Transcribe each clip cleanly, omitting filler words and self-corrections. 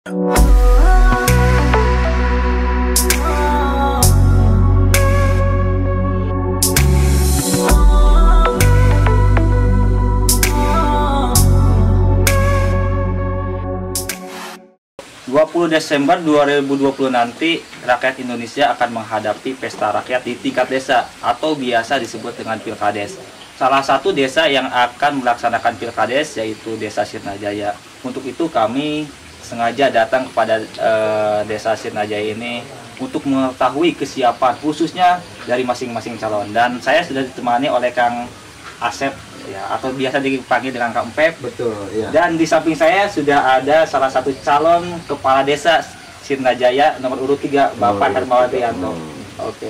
Desember 2020 nanti rakyat Indonesia akan menghadapi pesta rakyat di tingkat desa atau biasa disebut dengan Pilkades. Salah satu desa yang akan melaksanakan Pilkades yaitu Desa Sirnajaya. Untuk itu kami sengaja datang kepada Desa Sirnajaya ini untuk mengetahui kesiapan khususnya dari masing-masing calon. Dan saya sudah ditemani oleh Kang Asep ya, atau biasa dipanggil dengan Kang Pep. Betul, iya. Dan di samping saya sudah ada salah satu calon kepala desa Sirnajaya nomor urut 3, Bapak Hermawan Rianto. Oke.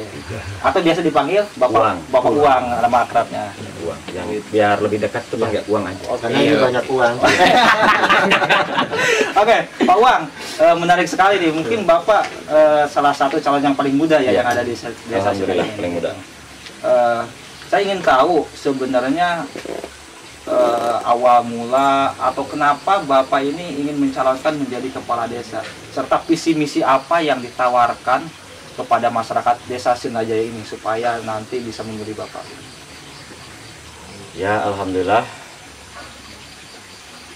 Atau biasa dipanggil Bapak Uang, nama akrabnya. Uang. Yang biar lebih dekat tuh pakai Uang aja. Oh, karena ini banyak uang. Oke, Pak Uang, menarik sekali nih. Mungkin Bapak salah satu calon yang paling muda ya yang ada di desa Sirnajaya ini. Paling muda. Saya ingin tahu sebenarnya awal mula atau kenapa Bapak ini ingin mencalonkan menjadi kepala desa, serta visi misi apa yang ditawarkan kepada masyarakat Desa Sirnajaya ini supaya nanti bisa memilih Bapak. Ya, alhamdulillah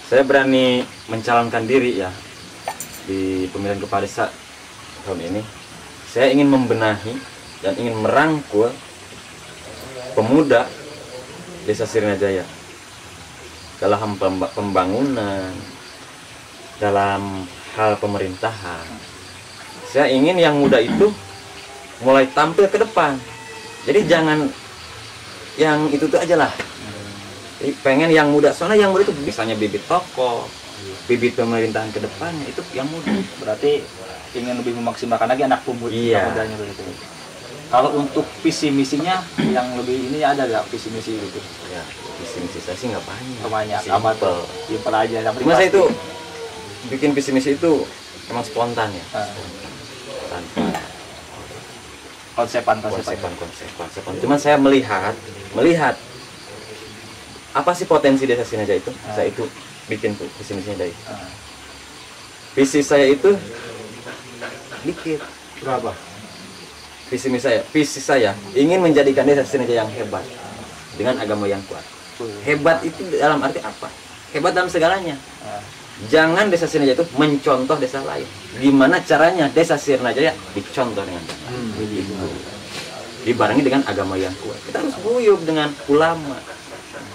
saya berani mencalonkan diri ya di pemilihan kepala desa tahun ini. Saya ingin membenahi dan ingin merangkul pemuda Desa Sirnajaya dalam pembangunan, dalam hal pemerintahan. Saya ingin yang muda itu mulai tampil ke depan. Jadi jangan yang itu aja lah. Jadi pengen yang muda, soalnya yang muda itu misalnya bibit tokoh, bibit pemerintahan ke depannya itu yang muda. Berarti ingin lebih memaksimalkan lagi anak pemuda mudanya begitu. Kalau untuk visi misinya yang lebih ini ada nggak visi misi gitu? Ya, visi misi saya sih nggak banyak. Banyak, apa tuh? Simpel aja. Cuma saya itu bikin visi misi itu emang spontan ya. Tanpa konsepan. Cuma saya melihat apa sih potensi Desa Sirnajaya itu? Saya itu bikin tuh visi misinya dari. Visi saya itu dikit. Berapa? Visi saya ingin menjadikan Desa Sirnajaya yang hebat dengan agama yang kuat. Hebat itu dalam arti apa? Hebat dalam segalanya. Jangan Desa Sirnajaya itu mencontoh desa lain. Gimana caranya Desa Sirnajaya dicontoh dengan begitu. Dibarengi dengan agama yang kuat. Kita harus guyup dengan ulama.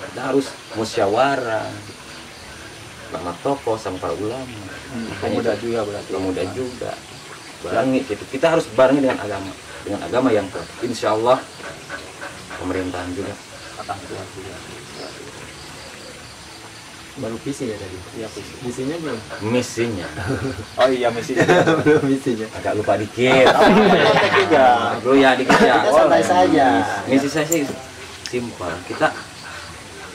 Kita harus musyawarah sama tokoh sama para ulama. Pemuda juga berarti. Pemuda juga. Barengi gitu. Kita harus barengi dengan agama yang kuat. Insya Allah pemerintahan juga akan kuat juga. Baru visi ya tadi? Iya, visi. Misinya belum? Misinya. Oh iya, misinya. Belum misinya. Agak lupa dikit. Juga. Ya dikit ya. Kita santai saja. Misi saya sih simpel. Kita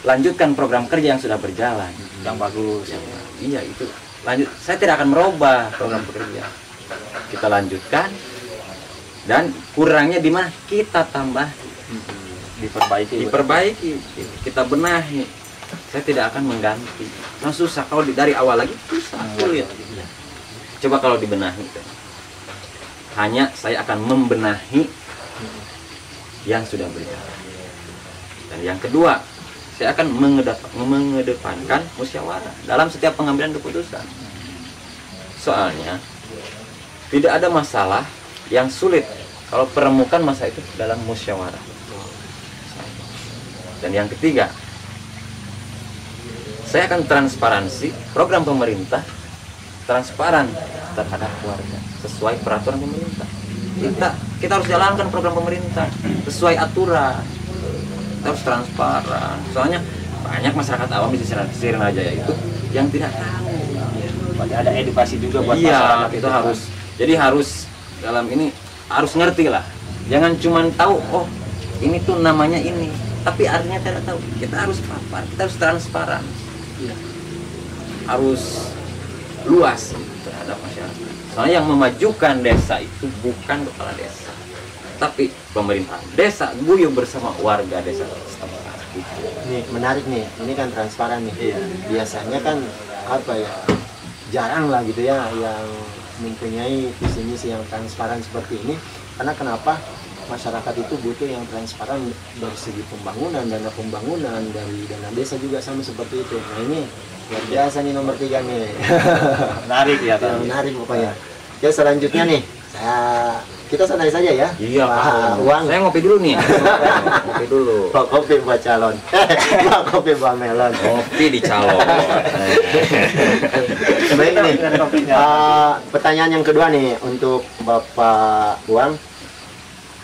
lanjutkan program kerja yang sudah berjalan. Yang bagus. Iya, itu lanjut. Saya tidak akan merubah program kerja. Kita lanjutkan. Dan kurangnya di mana kita tambah, diperbaiki, kita benahi. Saya tidak akan mengganti. Nah, susah kalau dari awal lagi susah, sulit. Coba kalau dibenahi, hanya saya akan membenahi yang sudah berjalan. Dan yang kedua, saya akan mengedepankan musyawarah dalam setiap pengambilan keputusan. Soalnya tidak ada masalah yang sulit kalau permukaan masa itu dalam musyawarah. Dan yang ketiga, saya akan transparansi program pemerintah, transparan terhadap warga sesuai peraturan pemerintah. Kita harus jalankan program pemerintah sesuai aturan. Kita harus transparan. Soalnya banyak masyarakat awam di Sirnajaya itu yang tidak tahu. Ada edukasi juga buat masyarakat itu harus. Jadi harus dalam ini harus ngerti lah. Jangan cuma tahu oh ini tuh namanya ini, tapi artinya tidak tahu. Kita harus papar, kita harus transparan. Harus luas terhadap masyarakat. Soalnya yang memajukan desa itu bukan kepala desa, tapi pemerintahan desa guyup bersama warga desa setempat. Nih menarik nih, ini kan transparan nih. Biasanya kan apa ya? jarang lah gitu ya yang mempunyai visi misi yang transparan seperti ini. Karena kenapa? Masyarakat itu butuh yang transparan dari segi pembangunan, dana pembangunan, dari dana desa juga sama seperti itu. Nah ini luar biasa nih nomor 3 nih. Menarik ya, Yang menarik pokoknya. Ya selanjutnya nih, kita santai saja ya. Iya, Pak. Uang. Saya ngopi dulu nih. Ngopi dulu. Pak kopi buat calon. Pak kopi buat melon. Ngopi di calon. Baik nih. Pertanyaan yang kedua nih untuk Bapak Uang.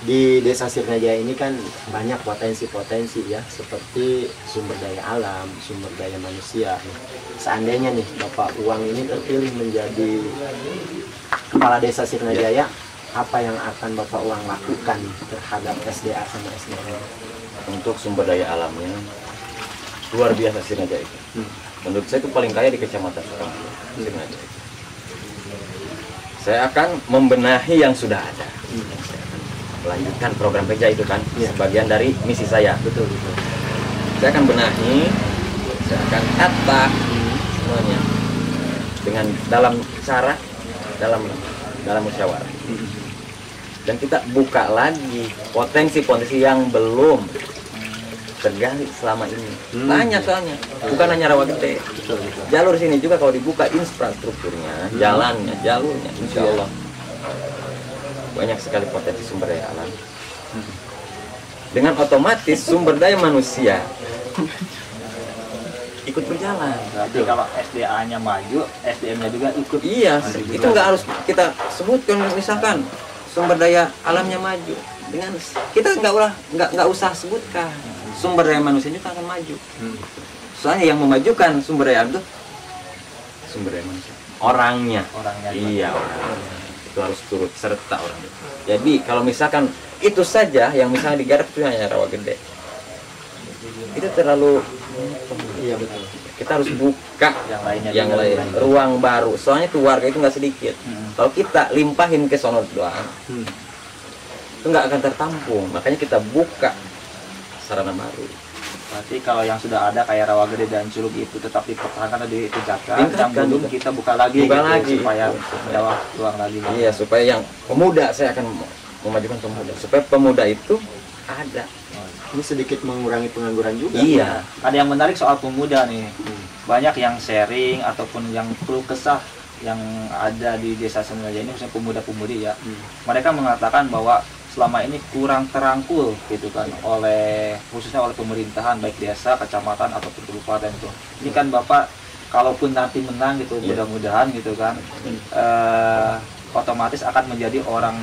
Di Desa Sirnajaya ini kan banyak potensi-potensi ya, seperti sumber daya alam, sumber daya manusia. Seandainya nih Bapak Uang ini terpilih menjadi Kepala Desa Sirnajaya, apa yang akan Bapak Uang lakukan terhadap SDA sama SDM? Untuk sumber daya alamnya luar biasa Sirnajaya itu. Menurut saya itu paling kaya di Kecamatan Sukamulya, Sirnajaya. Saya akan membenahi yang sudah ada. Melanjutkan program kerja itu kan, sebagian dari misi saya. Betul. Saya akan benahi, saya akan tata semuanya dengan dalam musyawarah. Dan kita buka lagi potensi-potensi yang belum tergali selama ini. Banyak soalnya, bukan hanya Rawagede. Jalur sini juga kalau dibuka infrastrukturnya, jalannya, jalurnya, insya Allah banyak sekali potensi sumber daya alam. Dengan otomatis sumber daya manusia ikut berjalan. Berarti kalau SDA-nya maju, SDM-nya juga ikut. Iya, itu nggak harus kita sebutkan. Misalkan sumber daya alamnya maju, dengan kita nggak usah sebutkan. Sumber daya manusia juga akan maju. Soalnya yang memajukan sumber daya alam itu sumber daya manusia, orangnya. Iya, orangnya. Itu harus turut serta orang itu. Jadi kalau misalkan itu saja yang misalnya digarap itu hanya Rawagede, itu terlalu, Iya betul. kita harus buka yang lain. Ruang baru. Soalnya itu warga itu nggak sedikit. Kalau kita limpahin ke sono doang, itu nggak akan tertampung. Makanya kita buka sarana baru. Berarti kalau yang sudah ada kayak Rawagede dan Curug itu tetap dipertahankan dan ditingkatkan, yang belum kita buka lagi, supaya jauh ruang lagi. Iya, supaya yang pemuda, saya akan memajukan pemuda, supaya pemuda itu ada. Ini sedikit mengurangi pengangguran juga. Iya. Ada yang menarik soal pemuda nih. Banyak yang sharing ataupun yang keluh kesah yang ada di Desa Sirnajaya ini, khususnya pemuda-pemudi ya. Mereka mengatakan bahwa selama ini kurang terangkul gitu kan khususnya oleh pemerintahan baik desa, kecamatan ataupun kabupaten itu. Ini kan Bapak kalaupun nanti menang gitu, mudah-mudahan gitu kan otomatis akan menjadi orang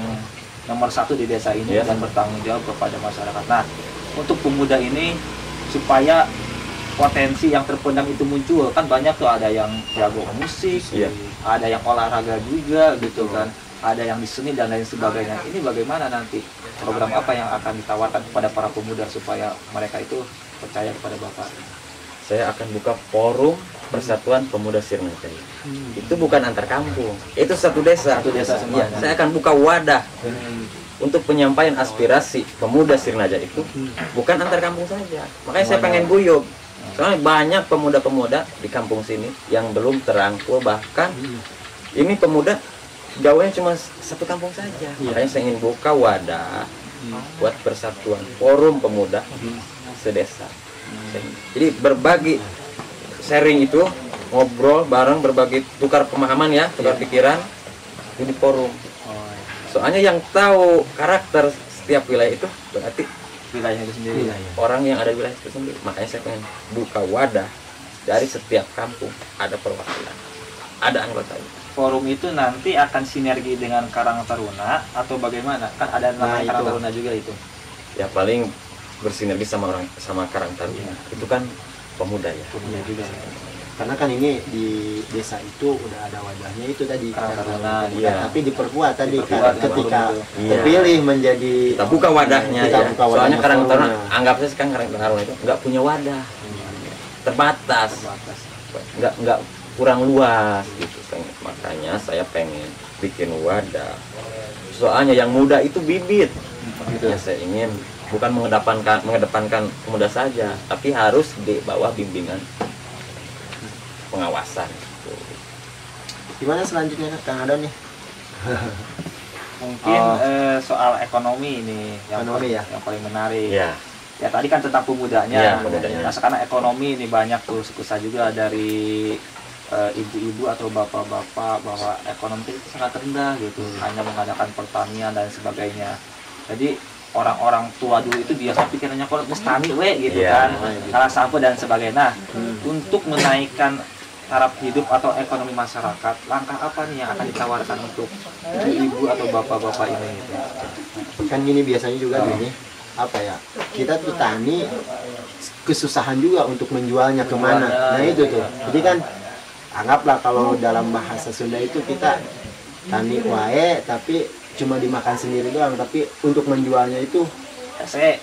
nomor 1 di desa ini dan bertanggung jawab kepada masyarakat. Nah, untuk pemuda ini supaya potensi yang terpendam itu muncul, kan banyak tuh, ada yang jago musik, ada yang olahraga juga gitu kan, ada yang di seni dan lain sebagainya. Ini bagaimana nanti program apa yang akan ditawarkan kepada para pemuda supaya mereka itu percaya kepada Bapak? Saya akan buka forum Persatuan Pemuda Sirnajaya. Itu bukan antar kampung, itu satu desa. Semua. Saya akan buka wadah untuk penyampaian aspirasi pemuda Sirnajaya itu bukan antar kampung saja. Makanya saya pengen guyub. Soalnya banyak pemuda-pemuda di kampung sini yang belum terangkul, bahkan ini pemuda gaulnya cuma satu kampung saja. Makanya saya ingin buka wadah buat persatuan forum pemuda sedesa. Jadi berbagi, sharing itu, ngobrol bareng, berbagi, tukar pemahaman ya, tukar pikiran itu di forum. Soalnya yang tahu karakter setiap wilayah itu berarti Wilayahnya itu sendiri. orang yang ada di wilayah itu sendiri. Makanya saya pengen buka wadah dari setiap kampung, ada perwakilan, ada anggotanya. Forum itu nanti akan sinergi dengan Karang Taruna atau bagaimana? Kan ada namanya Karang Taruna juga itu. Ya paling bersinergi sama Karang Taruna. Itu kan pemuda ya. Pemuda juga. Karena kan ini di desa itu udah ada wadahnya itu tadi Karang Taruna, tapi diperkuat tadi Diperkuat ketika Iya. terpilih menjadi Kita buka wadahnya kita ya. buka wadahnya Soalnya Karang Taruna, forumnya. anggap saja sekarang Karang Taruna itu nggak punya wadah, terbatas, nggak kurang luas gitu. Makanya saya pengen bikin wadah. Soalnya yang muda itu bibit. Ya saya ingin bukan mengedepankan pemuda saja, tapi harus di bawah bimbingan pengawasan. Gimana selanjutnya Kang Adon nih? Mungkin soal ekonomi ini Ekonomi ya? yang paling menarik. Ya. Ya tadi kan tentang pemudanya. Iya, pemudanya. Nah sekarang ekonomi ini banyak tuh kesah juga dari ibu-ibu atau bapak-bapak bahwa ekonomi itu sangat rendah gitu, hanya mengadakan pertanian dan sebagainya. Jadi orang-orang tua dulu itu biasa pikirannya kalau mustani gitu Iya. kan, salah sampo dan sebagainya. Nah, untuk menaikkan taraf hidup atau ekonomi masyarakat, langkah apa nih yang akan ditawarkan untuk ibu-ibu atau bapak-bapak ini gitu? Kan gini biasanya juga gini, apa ya, kita tuh tani kesusahan juga untuk menjualnya kemana. Nah itu tuh, jadi kan anggaplah kalau dalam bahasa Sunda itu kita tani wae tapi cuma dimakan sendiri doang, tapi untuk menjualnya itu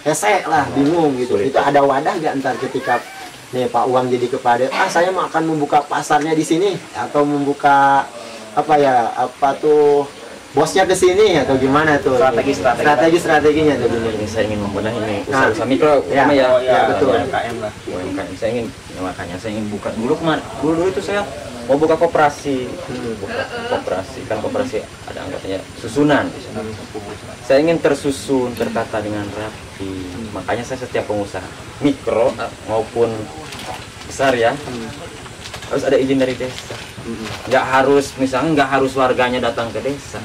hese lah, bingung gitu. Sulit. Itu ada wadah gak ntar ketika nih Pak Uang jadi kepada, saya mau akan membuka pasarnya di sini atau membuka apa ya, apa tuh bosnya ke sini atau gimana tuh? Strateginya tuh gimana? Ini saya ingin membenahi ini usaha-usaha mikro, ya, pertama ya. ya, betul. UMKM lah. UMKM. Saya ingin, ya makanya saya ingin buka dulu kemarin. Dulu itu saya mau buka koperasi, buka koperasi, kan koperasi ada anggapannya susunan. Saya ingin tersusun, tertata dengan rapi. Makanya saya setiap pengusaha mikro maupun besar ya harus ada izin dari desa. Nggak harus, misalnya nggak harus warganya datang ke desa.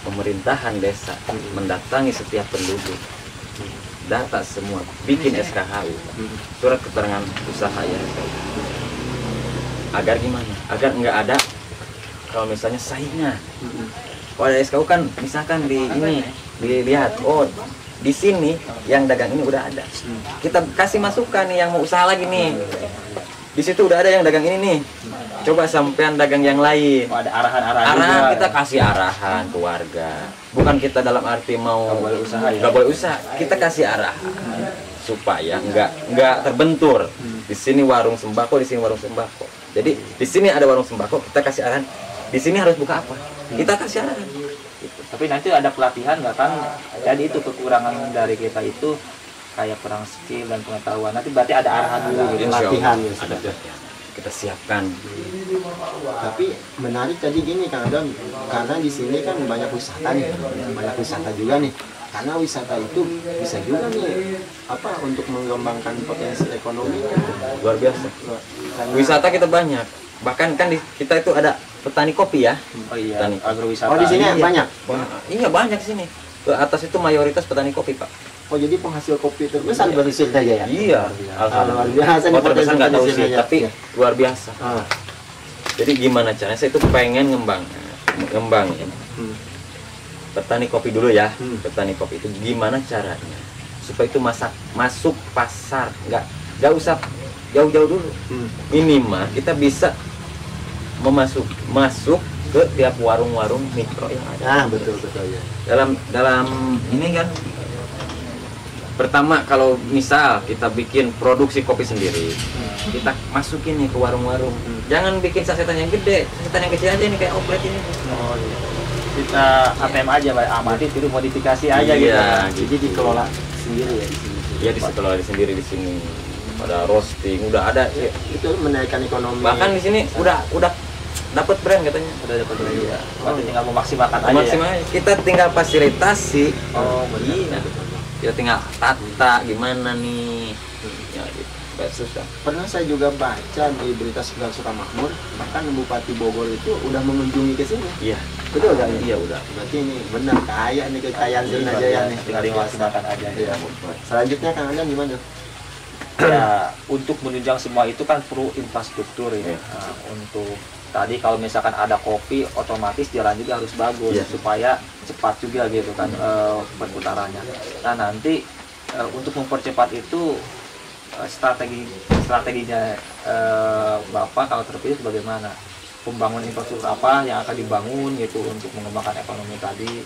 Pemerintahan desa mendatangi setiap penduduk, data semua, bikin SKHU, surat keterangan usaha ya. Agar gimana? Agar nggak ada kalau misalnya saingan. Kalau ada SKU kan misalkan di ini dilihat, oh di sini yang dagang ini udah ada. Kita kasih masukan nih yang mau usaha lagi nih. Di situ udah ada yang dagang ini nih. Coba sampean dagang yang lain. Oh, ada arahan-arahan Arahan juga. kita kasih arahan ke warga. Bukan kita dalam arti mau Nggak boleh usaha ya? nggak boleh usaha. Kita kasih arahan supaya nggak terbentur. Di sini warung sembako, di sini warung sembako. Jadi di sini ada warung sembako, kita kasih arahan. Di sini harus buka apa? Kita kasih arahan. Tapi nanti ada pelatihan nggak kan? Jadi itu kekurangan dari kita itu kayak kurang skill dan pengetahuan. Nanti berarti ada arahan dulu gitu. Insya Latihan Allah, ya, ada sudah. kita siapkan. Tapi menarik tadi gini Kang Adon, karena di sini kan banyak wisata nih, banyak wisata juga nih. Karena wisata itu bisa juga nih apa untuk mengembangkan potensi ekonomi. Luar biasa. Karena- Wisata kita banyak. Bahkan kan di kita itu ada petani kopi ya. Oh iya, Petani. agrowisata. Oh di sini Iya. banyak. Iya banyak di sini. Ke atas itu mayoritas petani kopi, Pak. Oh jadi penghasil kopi terbesar di Sunda ya? Iya. Luar biasa nih Oh, terbesar nggak tahu potensi sih, Sunda ya. tapi luar biasa. Ah. Jadi gimana caranya? Saya itu pengen ngembangin petani kopi dulu ya. Petani kopi itu gimana caranya supaya itu masuk pasar, nggak usah jauh-jauh dulu. Minimal kita bisa masuk ke tiap warung-warung mikro yang ada. Ah betul ya. Dalam ini kan pertama kalau misal kita bikin produksi kopi sendiri, kita masukin nih ke warung-warung. Jangan bikin sasetan yang gede, sasetan yang kecil aja nih kayak oplet ini. Oh iya. Kita ATM aja, Pak. Amati itu modifikasi aja gitu. Iya, Jadi dikelola sendiri ya di sini. Ya dikelola sendiri di sini. Ada roasting, udah ada. Itu menaikkan ekonomi. Bahkan di sini udah dapat brand katanya. Udah dapat lagi ya. Berarti tinggal memaksimalkan aja Maksimal kita tinggal fasilitasi. Oh, iya. Kita tinggal tata gimana nih. Ya gitu. Nggak susah. Pernah saya juga baca di berita Segar Sukamakmur, bahkan Bupati Bogor itu udah mengunjungi ke sini. Iya. Betul nggak? Iya udah. Berarti ini benar kaya nih kekayaan Sunda Jaya nih. Tinggal dimaksimalkan aja. Iya. Selanjutnya Kang Adon gimana? Ya, untuk menunjang semua itu kan perlu infrastruktur ya. Iya. Nah, untuk tadi kalau misalkan ada kopi, otomatis jalan juga harus bagus Iya. supaya cepat juga gitu kan perputarannya. Nah nanti untuk mempercepat itu strateginya Bapak kalau terpilih bagaimana? Pembangunan infrastruktur apa yang akan dibangun gitu untuk mengembangkan ekonomi tadi?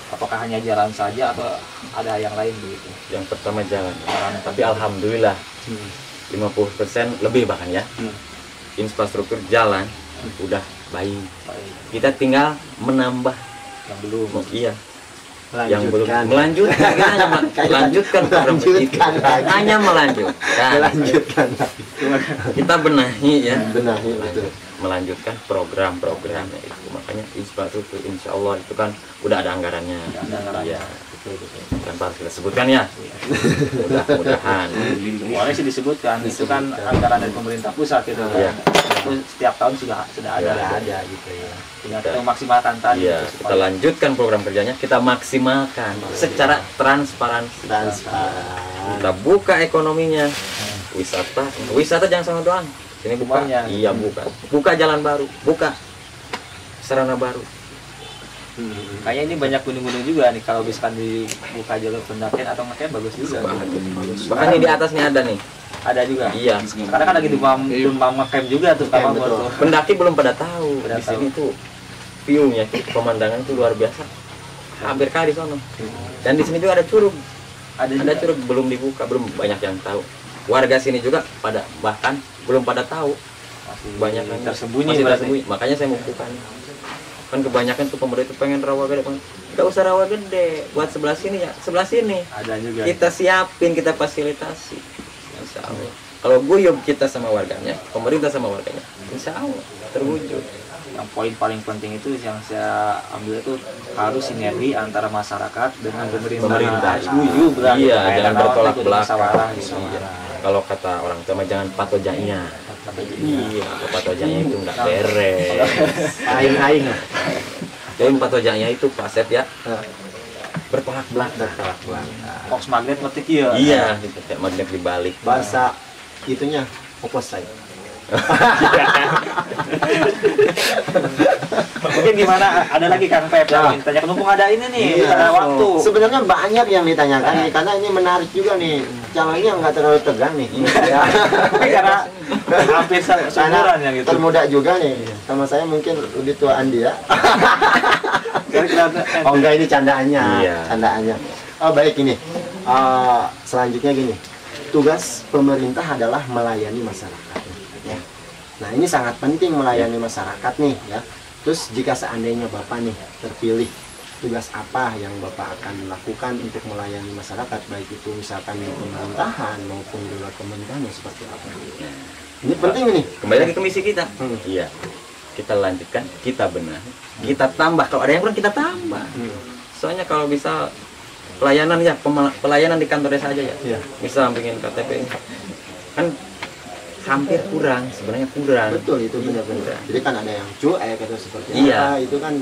Apakah hanya jalan saja atau ada yang lain begitu? Yang pertama jalan. Tapi alhamdulillah 50% lebih bahkan ya. Infrastruktur jalan udah baik. Baik, Kita tinggal menambah. yang belum. Iya. yang belum melanjutkan, kita hanya melanjutkan program Melanjutkan itu. lagi. Hanya melanjutkan. Kita benahi ya. Benahi, betul. Melanjutkan program-programnya itu. Makanya infrastruktur insya Allah itu kan udah ada anggarannya. Iya. Tanpa harus kita sebutkan ya. Mudah-mudahan. Boleh sih disebutkan, itu kan anggaran dari pemerintah pusat gitu kan. Iya. Itu setiap tahun sudah ada. Ada gitu ya. Tinggal kita memaksimalkan tadi. Iya, gitu, kita lanjutkan program kerjanya, kita maksimalkan secara transparansi. Transparan. Kita buka ekonominya. Wisata jangan sama doang. Sini buka. Semuanya. Iya, buka jalan baru, buka sarana baru. Kayaknya ini banyak gunung-gunung juga nih kalau misalkan dibuka jalur pendakian atau ngecamp bagus juga. Bahkan ini di atasnya ada nih. Ada juga. Iya. Karena kan lagi demam ngecamp juga tuh sama betul. tuh. Pendaki belum pada tahu. Pada Di sini tuh view-nya, pemandangan itu luar biasa. Hampir kali sono. Dan di sini juga ada curug. Ada curug belum dibuka, belum banyak yang tahu. Warga sini juga bahkan belum pada tahu. Banyak yang tersembunyi. masih tersembunyi. Makanya saya mau buka. Kan kebanyakan tuh pemerintah pengen rawa gede, nggak usah rawa gede, buat sebelah sini ya, sebelah sini Ada juga. kita siapin, kita fasilitasi, insya Allah. Kalau guyup kita sama warganya, pemerintah sama warganya, insya Allah terwujud. Yang poin paling penting itu yang saya ambil itu harus sinergi antara masyarakat dengan pemerintah. Setuju berarti. Iya, Kayak jangan awal bertolak jadi belakang. musyawarah gitu. Iya. Kalau kata orang tua mah jangan patojanya. Iya, patojanya itu nggak beres. Aing. Jadi patojanya itu Pak Asep ya, bertolak belakang. Fox magnet ngetik ya. Iya, gitu, kayak magnet dibalik. Bahasa itunya opposite. Mungkin gimana? Ada lagi Kang Pep yang tanya mumpung ada ini nih, ada waktu. Sebenarnya banyak yang ditanyakan nih, karena ini menarik juga nih. Calonnya nggak terlalu tegang nih. Ya. Karena hampir seumuran ya gitu. Termuda juga nih. Sama saya mungkin lebih tua Andi ya. Oh enggak, ini candaannya. Iya. Candaannya. Oh baik ini. Selanjutnya gini. Tugas pemerintah adalah melayani masyarakat. Ya. Nah ini sangat penting melayani masyarakat nih ya. Terus jika seandainya Bapak nih terpilih, tugas apa yang Bapak akan lakukan untuk melayani masyarakat, baik itu misalkan di pemerintahan maupun di luar pemerintahan, seperti apa? Ini penting ini. Kembali lagi ke misi kita. Iya. Kita lanjutkan, kita benahi, kita tambah. Kalau ada yang kurang kita tambah. Soalnya kalau bisa pelayanan ya, pelayanan di kantor desa aja ya. Iya. Misal bikin KTP kan hampir kurang, sebenarnya kurang. Betul, itu benar-benar. Jadi kan ada yang cuek atau seperti Iya. apa, itu kan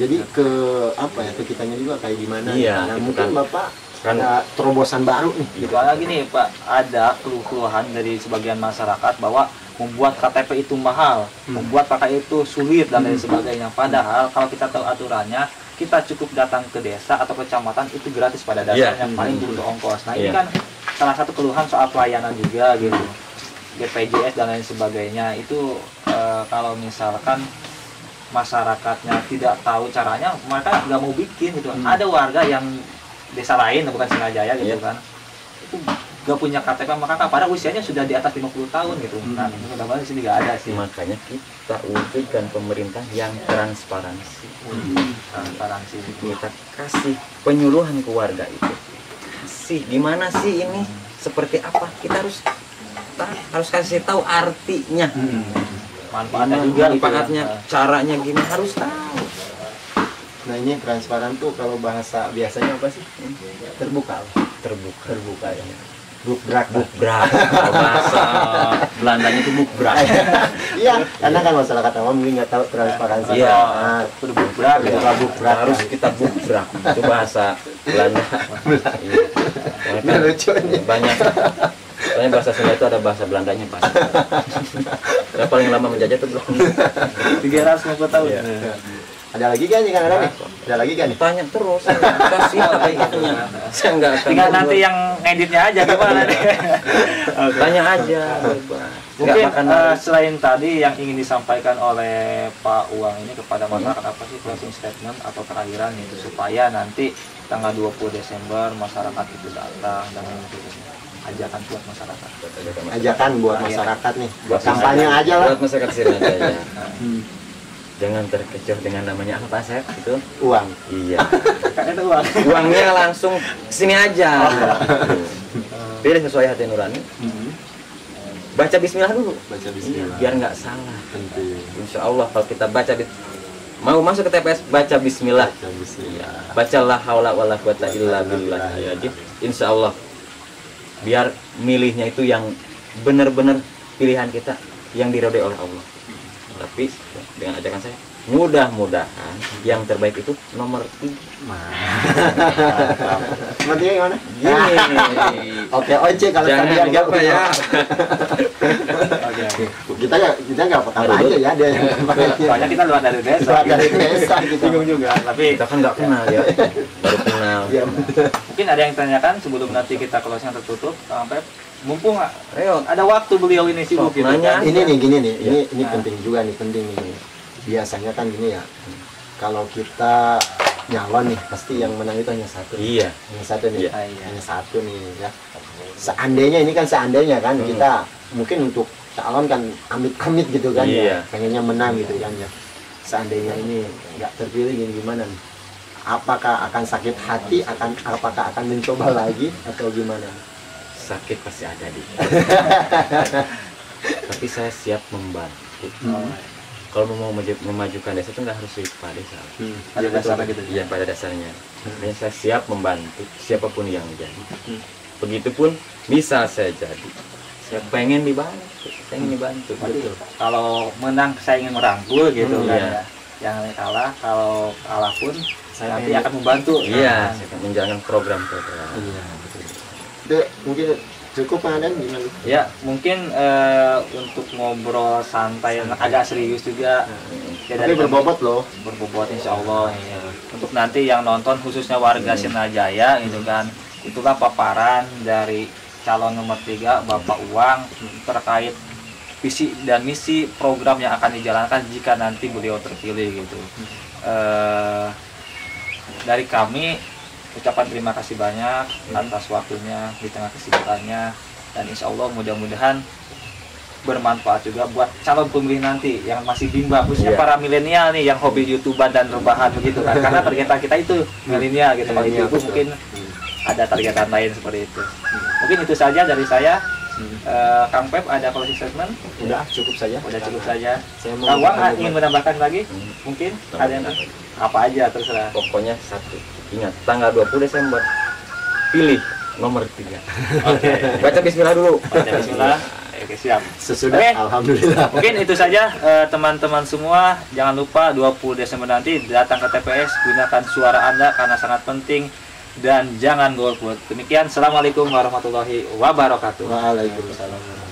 jadi ke apa ya, ke kitanya juga kayak gimana. Iya, Nah, itu mungkin kan. Bapak Kan- ada terobosan baru nih. Gitu lagi nih Pak, ada keluhan dari sebagian masyarakat bahwa membuat KTP itu mahal, membuat KTP itu sulit dan lain sebagainya. Padahal kalau kita tahu aturannya, kita cukup datang ke desa atau kecamatan itu gratis pada dasarnya, paling butuh ongkos. Nah ini kan salah satu keluhan soal pelayanan juga gitu, BPJS dan lain sebagainya. Itu kalau misalkan masyarakatnya tidak tahu caranya, mereka nggak mau bikin gitu. Ada warga yang desa lain, bukan Singajaya gitu kan, itu nggak punya KTP maka padahal usianya sudah di atas 50 tahun gitu. Nah mudah-mudahan di sini nggak ada sih. Makanya kita wujudkan pemerintah yang transparansi. Transparansi. Kita kasih penyuluhan ke warga itu. Kasih gimana sih ini, seperti apa? Kita harus kasih tahu artinya. Manfaatnya Gimana juga gitu ya. manfaatnya, caranya gimana harus tahu. Nah ini transparan tuh kalau bahasa biasanya apa sih? Terbuka. Terbuka ya. Bukbrak. Kalau bahasa Belandanya itu bukbrak. Iya, karena kan masyarakat awam mungkin nggak tahu transparansi. Iya. Nah, Bukbrak gitu. bukbrak Harus kita bukbrak. Itu bahasa Belanda. Iya. Nah, lucu ini. Banyak. Soalnya bahasa Sunda itu ada bahasa Belandanya Pak. Yang paling lama menjajah itu Belanda. 350 tahun. Iya. Ada lagi kan nih kan ada nih? Ada lagi kan nih? Tanya terus. Kasih tanya. Saya nggak akan. Tinggal nanti yang ngeditnya aja gimana nih. Tanya aja. Mungkin Nggak makan selain tadi yang ingin disampaikan oleh Pak Uang ini kepada masyarakat, apa sih closing statement atau terakhiran itu supaya nanti tanggal 20 Desember masyarakat itu datang dan mengikuti ajakan buat masyarakat. Ajakan buat masyarakat nih. Buat Kampanye aja lah. Buat masyarakat sini aja ya. jangan terkecoh dengan namanya apa Sep itu? Uang. Iya. Itu uang. Uangnya langsung sini aja. Pilih sesuai hati nurani. Baca bismillah dulu. Baca bismillah. Biar nggak salah. Penting. Insya Allah kalau kita baca mau masuk ke TPS baca bismillah. Baca bismillah. Bacalah haula wala quwata illa billah. Insya Allah biar milihnya itu yang benar-benar pilihan kita yang diridhoi oleh Allah. Tapi dengan ajakan saya mudah-mudahan yang terbaik itu nomor 3. Nomor 3 gimana? Gini. Oke, OC kalau Jangan tadi apa ya. Kita nggak apa-apa aja ya dia yang Soalnya kita luar dari desa. Luar dari desa kita. Bingung juga. Tapi Kita kan nggak kenal ya. Baru kenal. Iya. mungkin ada yang tanyakan sebelum nanti kita closing tertutup, Kang Pep. Mumpung Ayo. ada waktu beliau ini sibuk gitu Nanya. kan. Ini nih gini nih, Iya. ini penting juga nih, penting nih. Biasanya kan gini ya. Kalau kita nyalon nih, pasti yang menang itu hanya satu. Iya. Hanya satu nih. Iya. Hanya satu nih ya. Seandainya ini kan seandainya kan kita mungkin untuk calon kan amit-amit gitu kan Iya. ya. Pengennya menang gitu kan ya. Seandainya ini nggak terpilih gimana nih? Apakah akan sakit hati, apakah akan mencoba lagi atau gimana? Sakit pasti ada di. Tapi saya siap membantu. Kalau mau memajukan desa itu nggak harus dari kepala desa. Pada dasarnya gitu. Iya pada dasarnya. Dan saya siap membantu siapapun yang jadi. Begitupun misal saya jadi, saya pengen dibantu. Betul. Kalau menang saya ingin merangkul gitu kan Iya. ya. Jangan kalah, kalau kalah pun Saya nanti pengen- akan membantu. Iya, Nah, saya akan menjalankan program-program. Iya, betul. Itu mungkin cukup Aden gimana? Ya, mungkin untuk ngobrol santai yang agak serius juga. Ya, Tapi berbobot loh. berbobot insya Allah ya. Untuk nanti yang nonton khususnya warga Sirnajaya gitu kan, itulah paparan dari calon nomor 3 Bapak Uang terkait visi dan misi program yang akan dijalankan jika nanti beliau terpilih gitu. Dari kami ucapan terima kasih banyak atas waktunya di tengah kesibukannya, dan insya Allah mudah-mudahan bermanfaat juga buat calon pemilih nanti yang masih bimbang, khususnya Iya. para milenial nih yang hobi YouTuber dan rebahan begitu kan, karena targetan kita itu milenial gitu. Kalau Milenial, itu betul. mungkin ada targetan lain seperti itu. Mungkin itu saja dari saya. Kang Pep ada closing statement? Udah cukup saja. Udah cukup saja. Saya mau Kang Wang bertanya ingin menambahkan lagi? Mungkin ada yang apa aja terserah. Pokoknya satu. Ingat, tanggal 20 Desember pilih nomor 3. Oke. Baca bismillah dulu. Baca bismillah. Oke, siap. Sesudah Oke. alhamdulillah. Mungkin itu saja teman-teman semua. Jangan lupa 20 Desember nanti datang ke TPS, gunakan suara Anda karena sangat penting, dan jangan golput. Demikian, assalamualaikum warahmatullahi wabarakatuh. Waalaikumsalam.